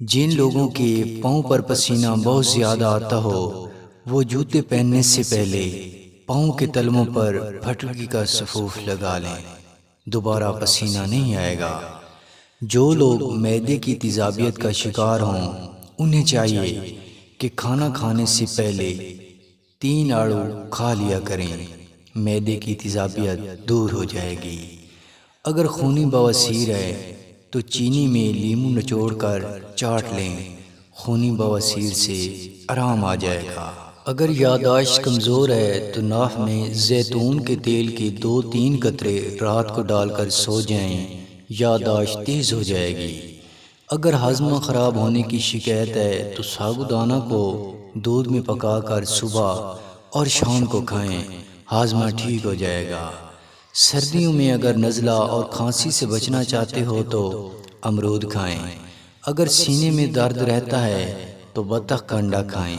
جن لوگوں کے پاؤں پر پسینہ بہت زیادہ آتا ہو وہ جوتے پہننے سے پہلے پاؤں کے تلموں پر پھٹکی کا سفوف لگا لیں، دوبارہ پسینہ نہیں آئے گا۔ جو لوگ معدے کی تیزابیت کا شکار ہوں انہیں چاہیے کہ کھانا کھانے سے پہلے 3 آڑو کھا لیا کریں، معدے کی تیزابیت دور ہو جائے گی۔ اگر خونی بواسیر ہے تو چینی میں لیموں نچوڑ کر چاٹ لیں، خونی بواسیر سے آرام آ جائے گا۔ اگر یادداشت کمزور ہے تو ناف میں زیتون کے تیل کے 2-3 قطرے رات کو ڈال کر سو جائیں، یادداشت تیز ہو جائے گی۔ اگر ہاضمہ خراب ہونے کی شکایت ہے تو سابودانہ کو دودھ میں پکا کر صبح اور شام کو کھائیں، ہاضمہ ٹھیک ہو جائے گا۔ سردیوں میں اگر نزلہ اور کھانسی سے بچنا چاہتے ہو تو امرود کھائیں۔ اگر سینے میں درد رہتا ہے تو بطخ کا انڈا کھائیں۔